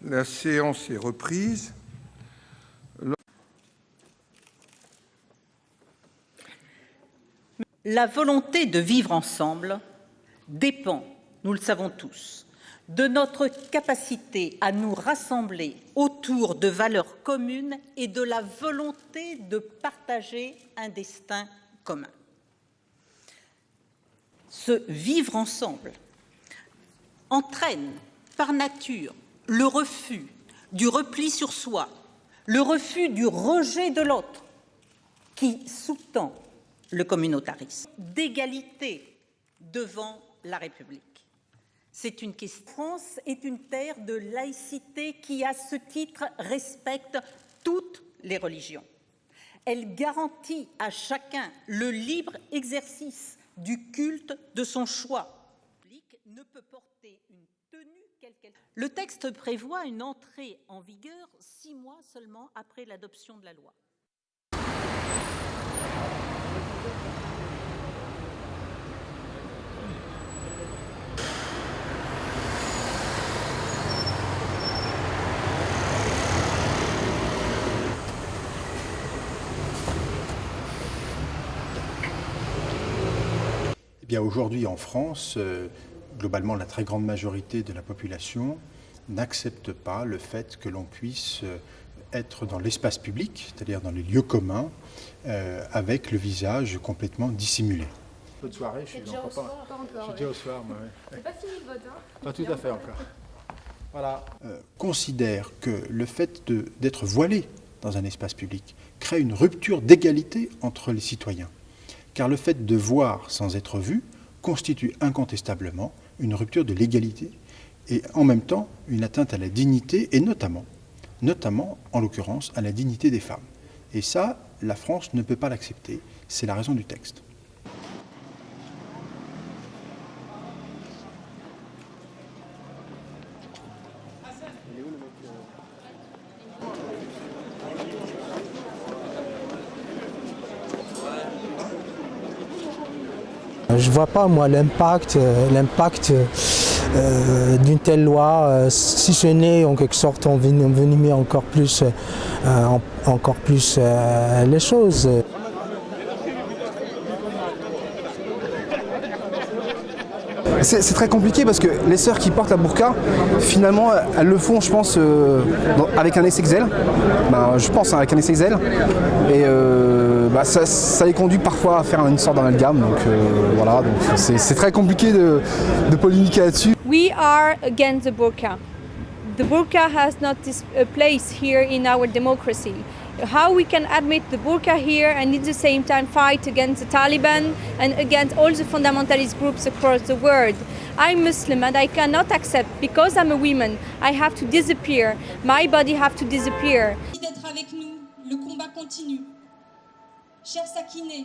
La séance est reprise. La volonté de vivre ensemble dépend, nous le savons tous, de notre capacité à nous rassembler autour de valeurs communes et de la volonté de partager un destin commun. Ce vivre ensemble entraîne par nature le refus du repli sur soi, le refus du rejet de l'autre qui sous-tend le communautarisme, d'égalité devant la République. C'est une question. France est une terre de laïcité qui, à ce titre, respecte toutes les religions. Elle garantit à chacun le libre exercice du culte de son choix. Ne peut porter une tenue quelle qu'elle soit. Le texte prévoit une entrée en vigueur 6 mois seulement après l'adoption de la loi. Eh bien, aujourd'hui en France, globalement la très grande majorité de la population n'accepte pas le fait que l'on puisse être dans l'espace public, c'est-à-dire dans les lieux communs, avec le visage complètement dissimulé. Bonne soirée, je suis déjà au soir. Je suis déjà au soir, moi. C'est pas fini le vote, hein? Pas tout à fait encore. Voilà. Considère que le fait d'être voilé dans un espace public crée une rupture d'égalité entre les citoyens. Car le fait de voir sans être vu constitue incontestablement une rupture de l'égalité et en même temps une atteinte à la dignité et notamment en l'occurrence à la dignité des femmes. Et ça, la France ne peut pas l'accepter, c'est la raison du texte. Je ne vois pas, moi, l'impact d'une telle loi, si ce n'est en quelque sorte envenimer encore plus les choses. C'est très compliqué parce que les sœurs qui portent la burqa, finalement, elles le font, je pense, avec un SXL. Je pense avec un SXL. Et ça les conduit parfois à faire une sorte d'amalgame. Donc voilà, c'est très compliqué de polémiquer là-dessus. We are against the burqa. The burqa has not this place here in our democracy. How we can admit the burqa here and at the same time fight against the Taliban and against all the fundamentalist groups across the world. I'm Muslim and I cannot accept, because I'm a woman, I have to disappear. My body have to disappear. D'être avec nous, le combat continue. Chère Sakineh,